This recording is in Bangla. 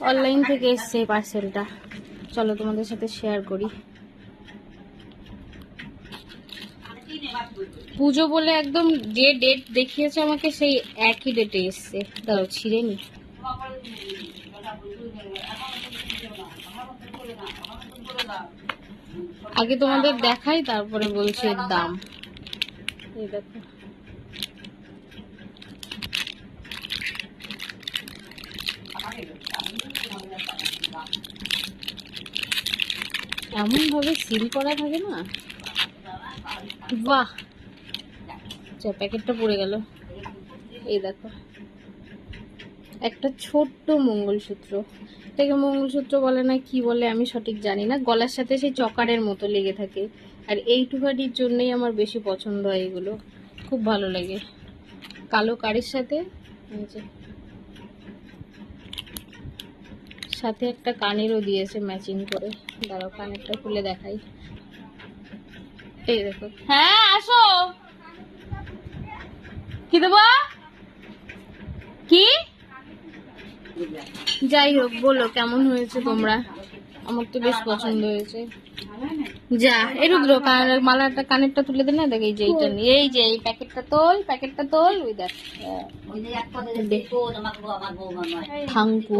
অনলাইন থেকে এসছে পার্সেলটা, চলো তোমাদের সাথে শেয়ার করি। পুজো বলে একদম যে ডেট দেখিয়েছে আমাকে সেই একই ডেটে এসছে। দাঁড়াও ছিঁড়ে নি। আগে তোমাদের দেখাই তারপরে বলছি এর দাম। এই দেখো, এমন ভাবে সিল করা থাকে না, বাহ। আচ্ছা প্যাকেটটা পড়ে গেল। এই দেখো একটা ছোট্ট মঙ্গলসূত্র, এটাকে মঙ্গলসূত্র বলে না কি বলে আমি সঠিক জানি না, গলার সাথে সেই চকারের মতো লেগে থাকে। আর এইটুখানির জন্যই আমার বেশি পছন্দ হয় এগুলো, খুব ভালো লাগে। কালো কারির সাথে সাথে একটা কানেরও দিয়েছে ম্যাচিং করে। দাঁড়াও কানেরটা খুলে দেখাই। এই দেখো। হ্যাঁ আসো, কি দেবো? কি? যাই হোক বলো কেমন হয়েছে তোমরা? আমার তো বেশ পছন্দ হয়েছে। যা এই রুদ্র মালাটা কানেরটা তুলে দে না। দেখ এই যে এইটা নিয়ে, এই যে এই প্যাকেটটা তোল, প্যাকেটটা তোল। ওই দেখ থাঙ্কু।